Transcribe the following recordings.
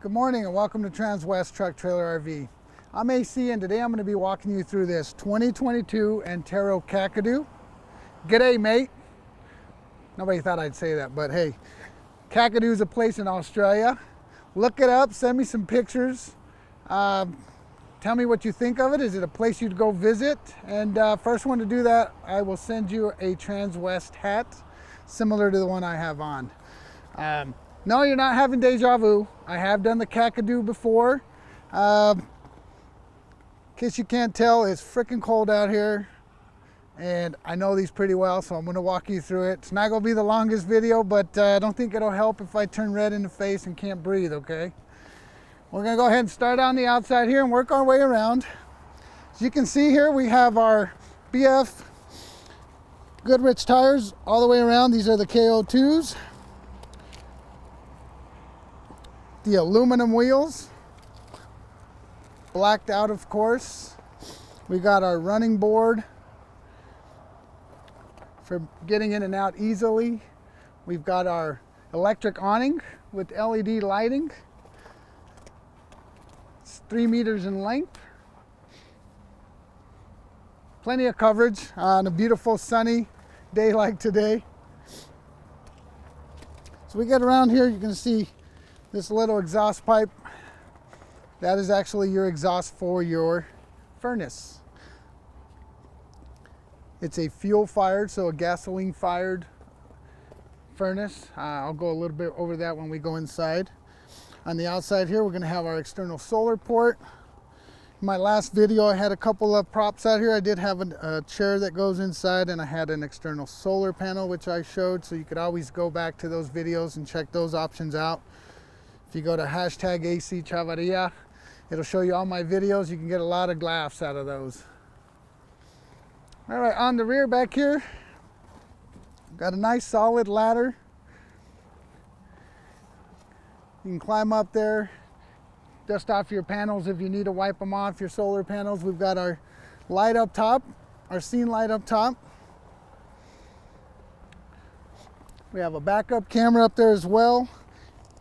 Good morning and welcome to Transwest Truck Trailer RV. I'm AC and today I'm going to be walking you through this 2022 Antero Kakadu. G'day mate. Nobody thought I'd say that, but hey, Kakadu is a place in Australia. Look it up, send me some pictures. Tell me what you think of it. Is it a place you'd go visit? And first one to do that, I will send you a Transwest hat similar to the one I have on. No, you're not having deja vu. I have done the Kakadu before. In case you can't tell, it's freaking cold out here. And I know these pretty well, so I'm gonna walk you through it. It's not gonna be the longest video, but I don't think it'll help if I turn red in the face and can't breathe, okay? We're gonna go ahead and start on the outside here and work our way around. As you can see here, we have our BF Goodrich tires all the way around. These are the KO2s. The aluminum wheels, blacked out of course. We got our running board for getting in and out easily. We've got our electric awning with LED lighting. It's 3 meters in length. Plenty of coverage on a beautiful sunny day like today. So we get around here, you can see this little exhaust pipe. That is actually your exhaust for your furnace. It's a fuel fired, so a gasoline fired furnace. I'll go a little bit over that when we go inside. On the outside here, we're gonna have our external solar port. In my last video, I had a couple of props out here. I did have a chair that goes inside, and I had an external solar panel, which I showed, so you could always go back to those videos and check those options out. If you go to hashtag AC Chavaria, it'll show you all my videos. You can get a lot of laughs out of those. All right, on the rear back here, got a nice solid ladder. You can climb up there, dust off your panels if you need to wipe them off, your solar panels. We've got our light up top, our scene light up top. We have a backup camera up there as well.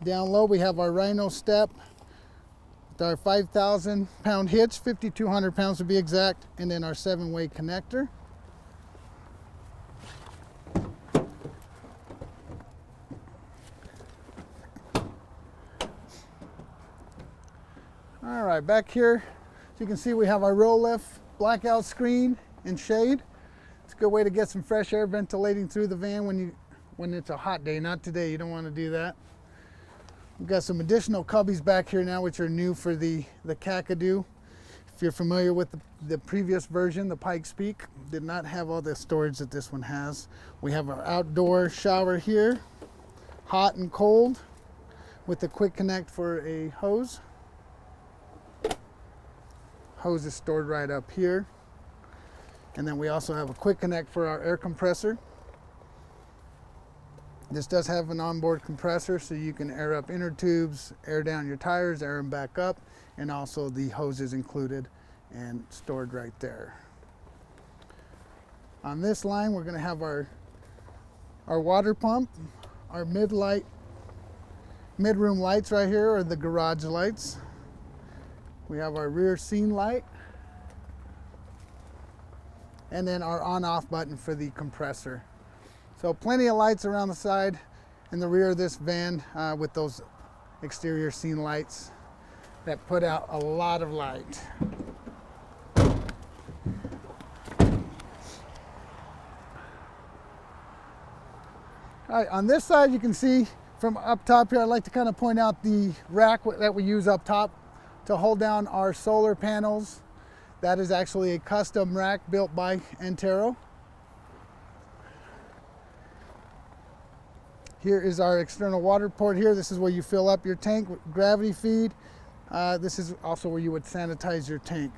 Down low we have our Rhino step with our 5,000 pound hitch, 5,200 pounds to be exact, and then our 7-way connector. All right, back here, as you can see, we have our roll lift, blackout screen, and shade. It's a good way to get some fresh air ventilating through the van when it's a hot day. Not today, you don't want to do that. We've got some additional cubbies back here now, which are new for the Kakadu. If you're familiar with the previous version, the Pikes Peak, did not have all the storage that this one has. We have our outdoor shower here, hot and cold, with a quick connect for a hose. Hose is stored right up here. And then we also have a quick connect for our air compressor. This does have an onboard compressor, so you can air up inner tubes, air down your tires, air them back up, and also the hose is included and stored right there. On this line, we're going to have our water pump, our mid-room lights right here, or the garage lights. We have our rear scene light, and then our on-off button for the compressor. So plenty of lights around the side and the rear of this van with those exterior scene lights that put out a lot of light. All right, on this side you can see from up top here, I'd like to kind of point out the rack that we use up top to hold down our solar panels. That is actually a custom rack built by Antero. Here is our external water port here. This is where you fill up your tank with gravity feed. This is also where you would sanitize your tank.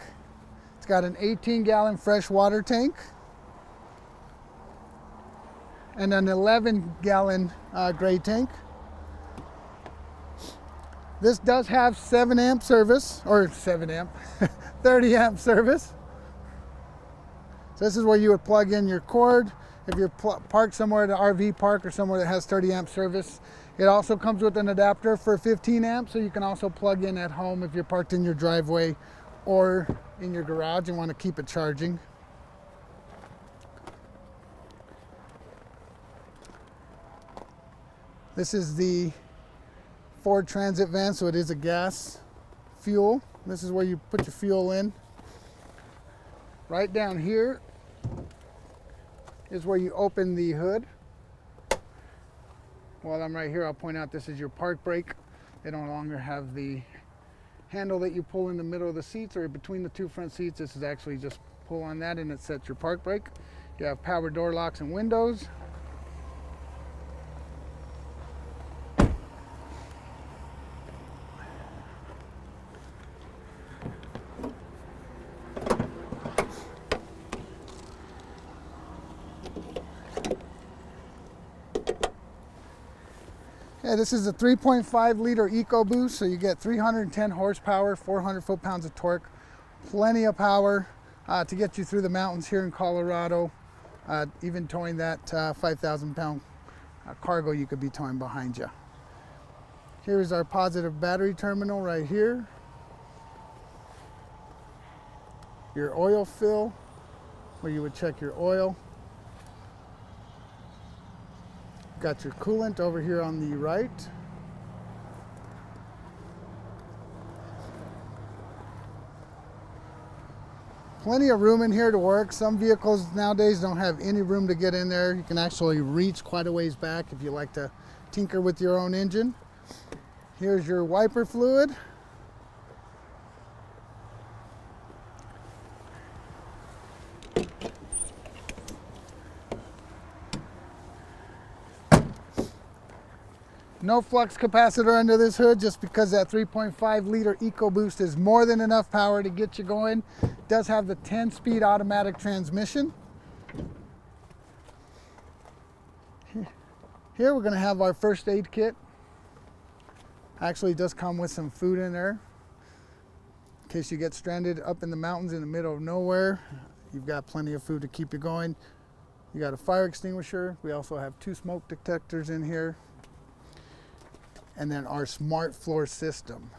It's got an 18-gallon fresh water tank and an 11-gallon gray tank. This does have 7 amp service, or 7 amp, 30 amp service. So this is where you would plug in your cord. If you're parked somewhere at an RV park or somewhere that has 30 amp service, It also comes with an adapter for 15 amps, so you can also plug in at home if you're parked in your driveway or in your garage and want to keep it charging. This is the Ford Transit van, so it is a gas fuel. This is where you put your fuel in. Right down here is where you open the hood. While I'm right here, I'll point out this is your park brake. They no longer have the handle that you pull in the middle of the seats or between the two front seats. This is actually just pull on that and it sets your park brake. You have power door locks and windows. Yeah, this is a 3.5 liter EcoBoost, so you get 310 horsepower, 400 foot-pounds of torque, plenty of power to get you through the mountains here in Colorado, even towing that 5,000 pound cargo you could be towing behind you. Here's our positive battery terminal right here. Your oil fill, where you would check your oil. Got your coolant over here on the right. Plenty of room in here to work. Some vehicles nowadays don't have any room to get in there. You can actually reach quite a ways back if you like to tinker with your own engine. Here's your wiper fluid. No flux capacitor under this hood, just because that 3.5 liter EcoBoost is more than enough power to get you going. It does have the 10-speed automatic transmission. Here we're going to have our first aid kit. Actually, it does come with some food in there. In case you get stranded up in the mountains in the middle of nowhere, you've got plenty of food to keep you going. You got a fire extinguisher. We also have 2 smoke detectors in here. And then our smart floor system.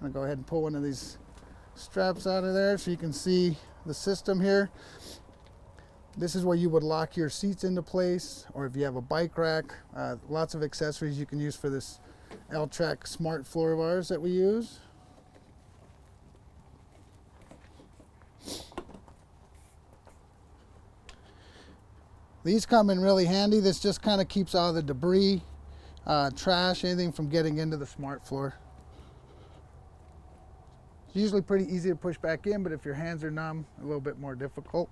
I'm gonna go ahead and pull one of these straps out of there so you can see the system here. This is where you would lock your seats into place, or if you have a bike rack, lots of accessories you can use for this L-Track smart floor of ours that we use. These come in really handy. This just kind of keeps all the debris, trash, anything from getting into the smart floor. It's usually pretty easy to push back in, but if your hands are numb, a little bit more difficult.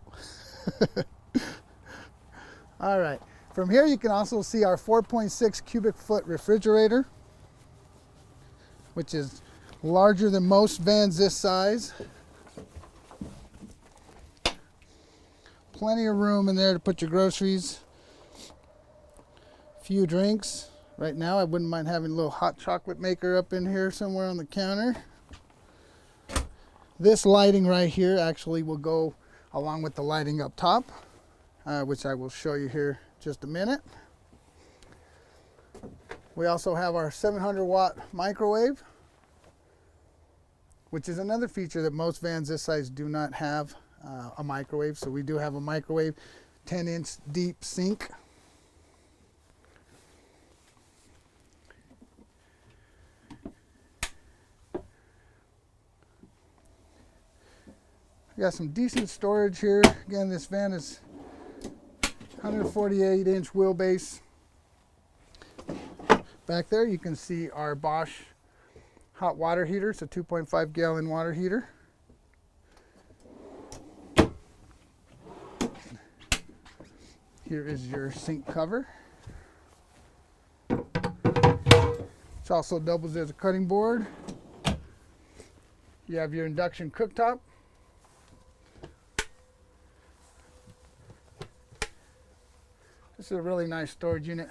All right, from here you can also see our 4.6 cubic foot refrigerator, which is larger than most vans this size. Plenty of room in there to put your groceries, a few drinks. Right now I wouldn't mind having a little hot chocolate maker up in here somewhere on the counter. This lighting right here actually will go along with the lighting up top, which I will show you here in just a minute. We also have our 700 watt microwave, which is another feature that most vans this size do not have. A microwave, so we do have a microwave, 10-inch deep sink. We got some decent storage here. Again, this van is 148-inch wheelbase. Back there you can see our Bosch hot water heater. It's a 2.5 gallon water heater. Here is your sink cover. It also doubles as a cutting board. You have your induction cooktop. This is a really nice storage unit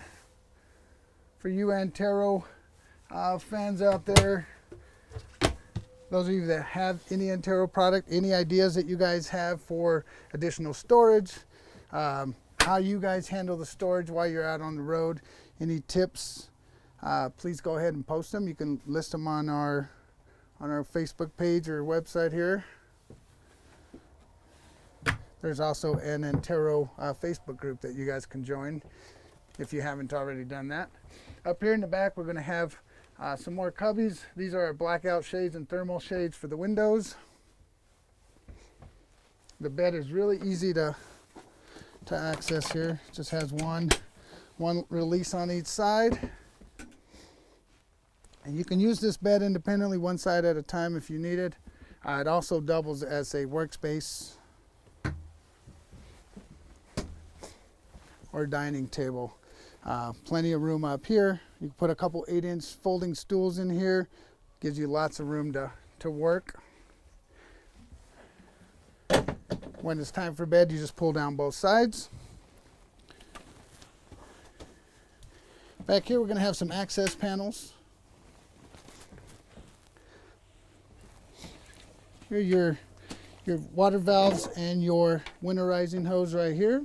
for you Antero fans out there. Those of you that have any Antero product, any ideas that you guys have for additional storage, how you guys handle the storage while you're out on the road. Any tips, please go ahead and post them. You can list them on our Facebook page or website here. There's also an Antero Facebook group that you guys can join if you haven't already done that. Up here in the back, we're going to have some more cubbies. These are our blackout shades and thermal shades for the windows. The bed is really easy to access here. It just has one release on each side. And you can use this bed independently, one side at a time if you need it. It also doubles as a workspace or dining table. Plenty of room up here. You can put a couple 8-inch folding stools in here. Gives you lots of room to work. When it's time for bed, you just pull down both sides. Back here, we're going to have some access panels. Here are your water valves and your winterizing hose right here.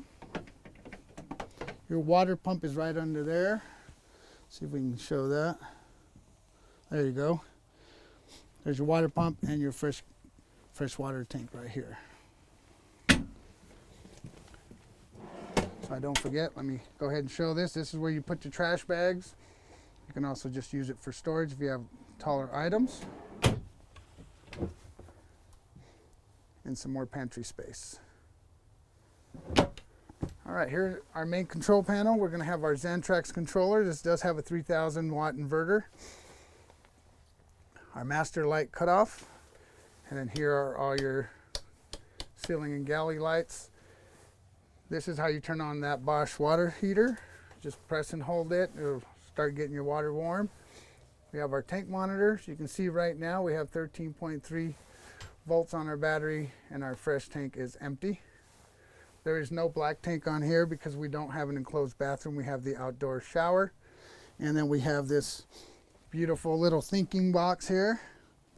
Your water pump is right under there. See if we can show that. There you go. There's your water pump and your fresh water tank right here. So I don't forget, let me go ahead and show this. This is where you put your trash bags. You can also just use it for storage if you have taller items. And some more pantry space. All right, here's our main control panel. We're going to have our Xantrax controller. This does have a 3,000 watt inverter. Our master light cutoff. And then here are all your ceiling and galley lights. This is how you turn on that Bosch water heater. Just press and hold it. It'll start getting your water warm. We have our tank monitor. So you can see right now we have 13.3 volts on our battery and our fresh tank is empty. There is no black tank on here because we don't have an enclosed bathroom. We have the outdoor shower. And then we have this beautiful little thinking box here.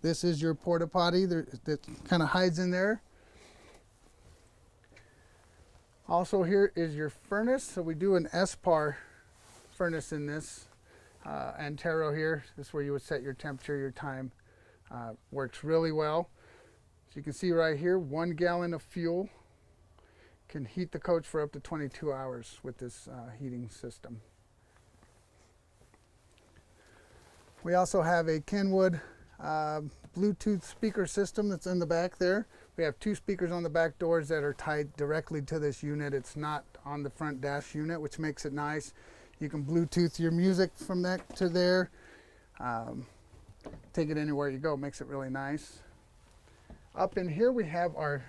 This is your porta potty that kind of hides in there. Also here is your furnace. So we do an SPAR furnace in this. Antero here. This is where you would set your temperature, your time. Works really well. So you can see right here, 1 gallon of fuel can heat the coach for up to 22 hours with this heating system. We also have a Kenwood Bluetooth speaker system that's in the back there. We have 2 speakers on the back doors that are tied directly to this unit. It's not on the front dash unit, which makes it nice. You can Bluetooth your music from that to there. Take it anywhere you go, makes it really nice. Up in here we have our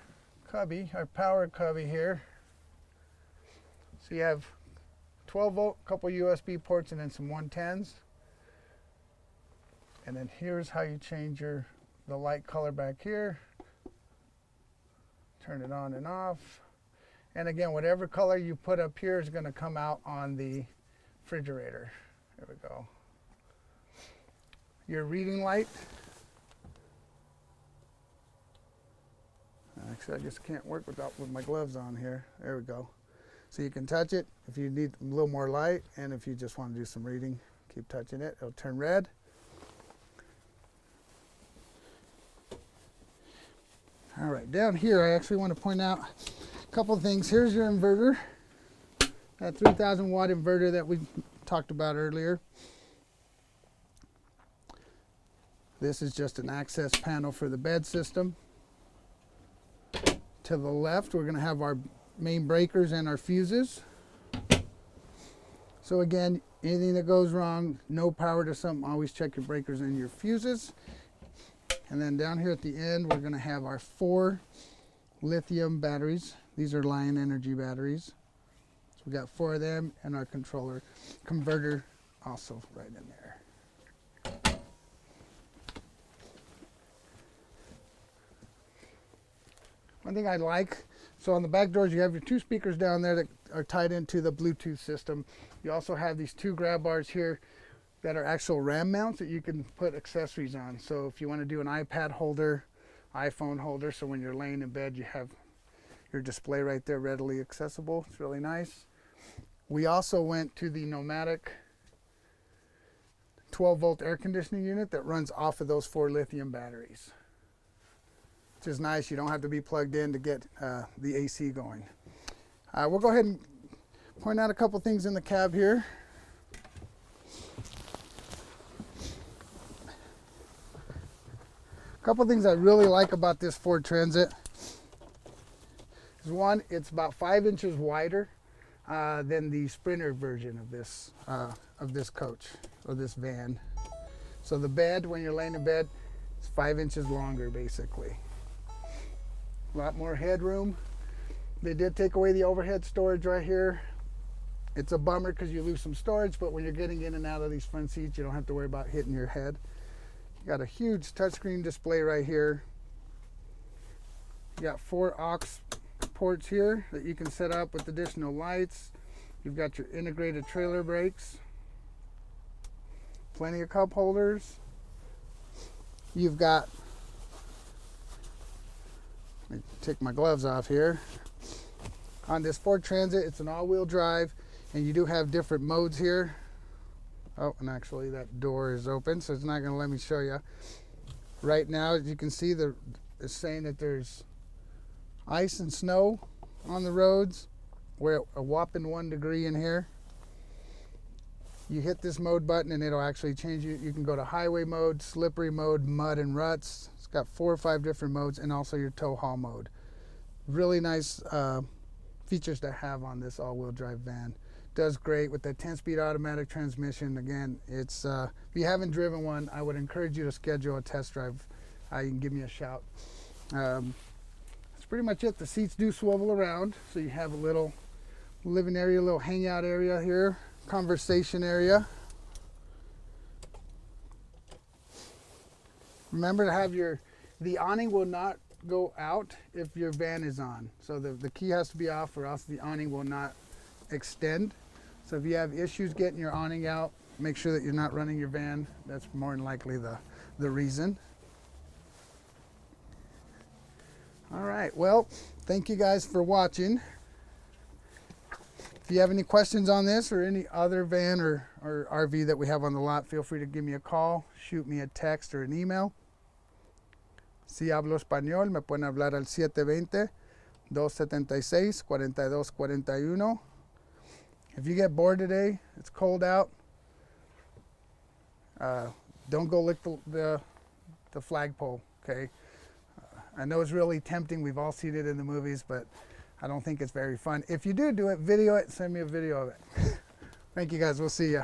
cubby, our power cubby here. So you have 12 volt, couple USB ports, and then some 110s. And then here's how you change the light color back here. Turn it on and off. And again, whatever color you put up here is going to come out on the refrigerator. There we go. Your reading light. Actually, I just can't work with my gloves on here. There we go. So you can touch it if you need a little more light, and if you just want to do some reading, keep touching it. It'll turn red. All right, down here, I actually want to point out a couple of things. Here's your inverter, that 3,000 watt inverter that we talked about earlier. This is just an access panel for the bed system. To the left, we're going to have our main breakers and our fuses. So again, anything that goes wrong, no power to something, always check your breakers and your fuses. And then down here at the end, we're going to have our 4 lithium batteries. These are Lion Energy batteries. So we got 4 of them, and our converter also right in there. One thing I like, so on the back doors you have your 2 speakers down there that are tied into the Bluetooth system. You also have these 2 grab bars here that are actual RAM mounts that you can put accessories on. So if you want to do an iPad holder, iPhone holder, so when you're laying in bed you have your display right there, readily accessible. It's really nice. We also went to the Nomadic 12-volt air conditioning unit that runs off of those 4 lithium batteries, which is nice. You don't have to be plugged in to get the AC going. We'll go ahead and point out a couple things in the cab here. A couple things I really like about this Ford Transit is, one, it's about 5 inches wider than the Sprinter version of this coach or this van. So the bed, when you're laying in bed, is 5 inches longer basically. A lot more headroom. They did take away the overhead storage right here. It's a bummer because you lose some storage, but when you're getting in and out of these front seats, you don't have to worry about hitting your head. You got a huge touchscreen display right here. You got 4 aux ports here that you can set up with additional lights. You've got your integrated trailer brakes. Plenty of cup holders. You've got, let me take my gloves off here. On this Ford Transit, it's an all-wheel drive, and you do have different modes here. Oh, and actually that door is open, so it's not going to let me show you. Right now, as you can see, it's saying that there's ice and snow on the roads. We're a whopping 1 degree in here. You hit this mode button and it'll actually change you. You can go to highway mode, slippery mode, mud and ruts. It's got 4 or 5 different modes, and also your tow haul mode. Really nice features to have on this all-wheel drive van. Does great with the 10-speed automatic transmission. Again, it's if you haven't driven one, I would encourage you to schedule a test drive. You can give me a shout. That's pretty much it. The seats do swivel around, so you have a little living area, a little hangout area here, conversation area. Remember to have the awning will not go out if your van is on. So the key has to be off, or else the awning will not extend. So if you have issues getting your awning out, make sure that you're not running your van. That's more than likely the reason. All right, well, thank you guys for watching. If you have any questions on this or any other van or RV that we have on the lot, feel free to give me a call, shoot me a text or an email. Si hablo español, me pueden hablar al 720-276-4241. If you get bored today, it's cold out, don't go lick the flagpole, okay? I know it's really tempting. We've all seen it in the movies, but I don't think it's very fun. If you do it, video it, send me a video of it. Thank you guys, we'll see ya.